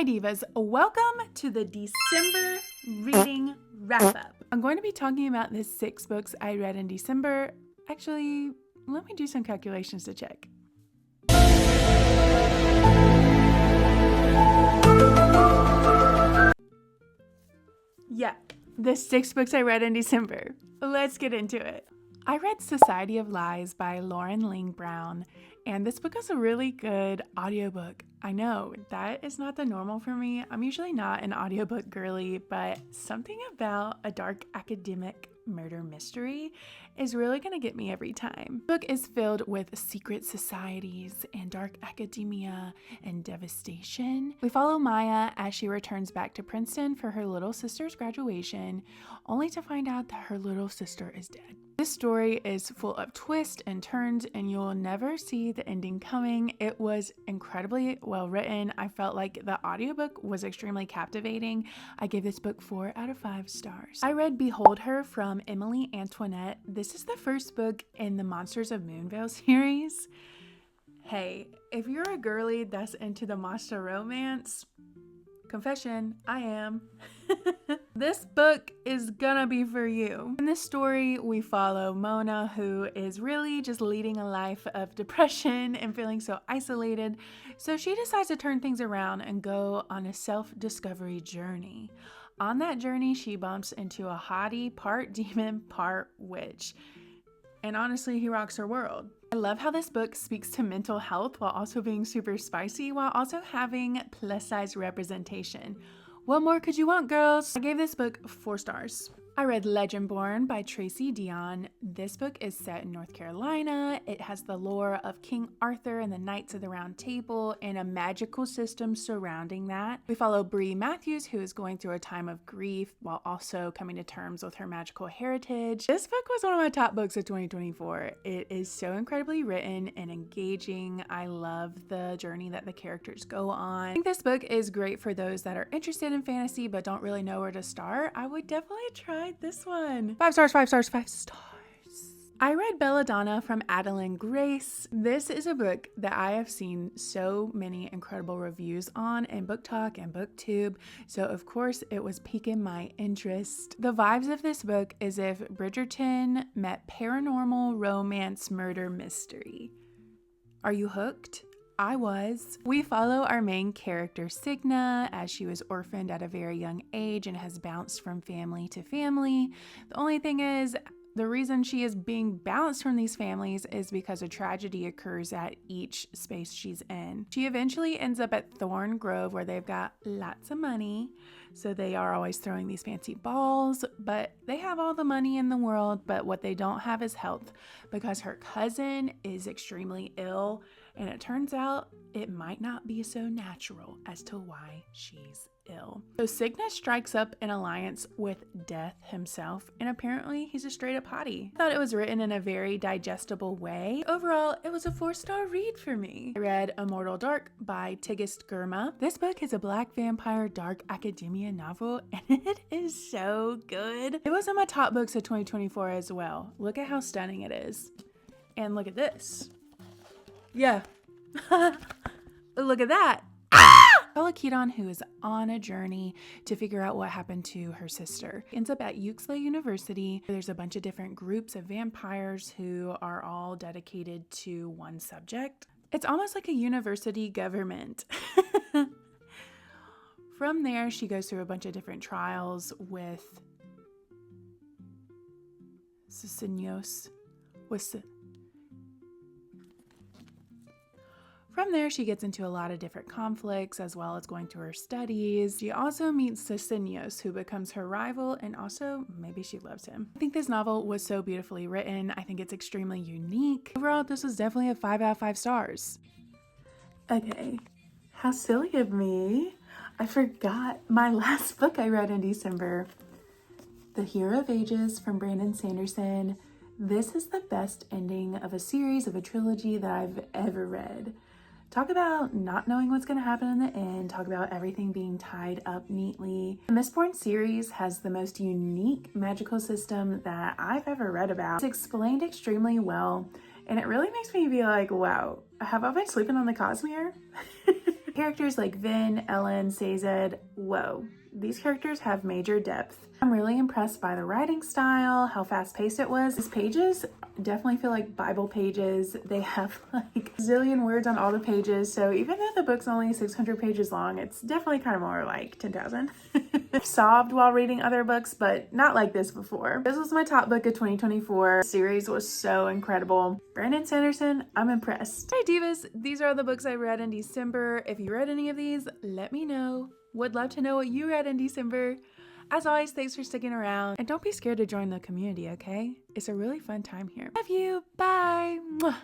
Hi Divas, welcome to the December reading wrap-up. I'm going to be talking about the 6 books I read in December. Actually, let me do some calculations to check. Yeah, the 6 books I read in December. Let's get into it. I read Society of Lies by Lauren Ling Brown, and this book is a really good audiobook. I know, that is not the normal for me. I'm usually not an audiobook girly, but something about a dark academic murder mystery is really going to get me every time. The book is filled with secret societies and dark academia and devastation. We follow Maya as she returns back to Princeton for her little sister's graduation, only to find out that her little sister is dead. This story is full of twists and turns, and you'll never see the ending coming. It was incredibly well written. I felt like the audiobook was extremely captivating. I gave this book 4 out of 5 stars. I read Behold Her from Emily Antoinette. This is the first book in the Monsters of Moonvale series. Hey, if you're a girly that's into the monster romance, confession, I am. This book is gonna be for you. In this story, we follow Mona, who is really just leading a life of depression and feeling so isolated. So she decides to turn things around and go on a self-discovery journey. On that journey, she bumps into a hottie, part demon, part witch. And honestly, he rocks her world. I love how this book speaks to mental health while also being super spicy, while also having plus-size representation. What more could you want, girls? I gave this book 4 stars. I read Legendborn by Tracy Deonn. This book is set in North Carolina. It has the lore of King Arthur and the Knights of the Round Table and a magical system surrounding that. We follow Bree Matthews, who is going through a time of grief while also coming to terms with her magical heritage. This book was one of my top books of 2024. It is so incredibly written and engaging. I love the journey that the characters go on. I think this book is great for those that are interested in fantasy but don't really know where to start. I would definitely try this one. 5 stars, 5 stars, 5 stars. I read Belladonna from Adeline Grace. This is a book that I have seen so many incredible reviews on in BookTok and BookTube, so of course it was piquing my interest. The vibes of this book is if Bridgerton met paranormal romance murder mystery. Are you hooked? I was. We follow our main character Signa as she was orphaned at a very young age and has bounced from family to family. The only thing is, the reason she is being bounced from these families is because a tragedy occurs at each space she's in. She eventually ends up at Thorn Grove, where they've got lots of money, so they are always throwing these fancy balls, but they have all the money in the world, but what they don't have is health, because her cousin is extremely ill, and it turns out it might not be so natural as to why she's ill. So Signa strikes up an alliance with Death himself, and apparently he's a straight up hottie. I thought it was written in a very digestible way. Overall, it was a 4-star read for me. I read Immortal Dark by Tigist Girma. This book is a black vampire dark academia novel, and it is so good. It was in my top books of 2024 as well. Look at how stunning it is. And look at this. Yeah. Look at that. Bella Keaton, who is on a journey to figure out what happened to her sister, ends up at Uxley University. There's a bunch of different groups of vampires who are all dedicated to one subject. It's almost like a university government. From there, she goes through a bunch of different trials with Sisinios. From there, she gets into a lot of different conflicts as well as going through her studies. She also meets Sisinios, who becomes her rival, and also maybe she loves him. I think this novel was so beautifully written. I think it's extremely unique. Overall, this was definitely a 5 out of 5 stars. Okay, how silly of me. I forgot my last book I read in December. The Hero of Ages from Brandon Sanderson. This is the best ending of a series of a trilogy that I've ever read. Talk about not knowing what's going to happen in the end. Talk about everything being tied up neatly. The Mistborn series has the most unique magical system that I've ever read about. It's explained extremely well, and it really makes me be like, wow, have I been sleeping on the Cosmere? Characters like Vin, Ellen, Sazed, whoa. These characters have major depth. I'm really impressed by the writing style, how fast-paced it was. These pages definitely feel like Bible pages. They have like a zillion words on all the pages, so even though the book's only 600 pages long, it's definitely kind of more like 10,000. I've sobbed while reading other books, but not like this before. This was my top book of 2024. The series was so incredible. Brandon Sanderson, I'm impressed. Hey Divas, these are the books I read in December. If you read any of these, let me know. Would love to know what you read in December. As always, thanks for sticking around. And don't be scared to join the community, okay? It's a really fun time here. Love you. Bye. Mwah.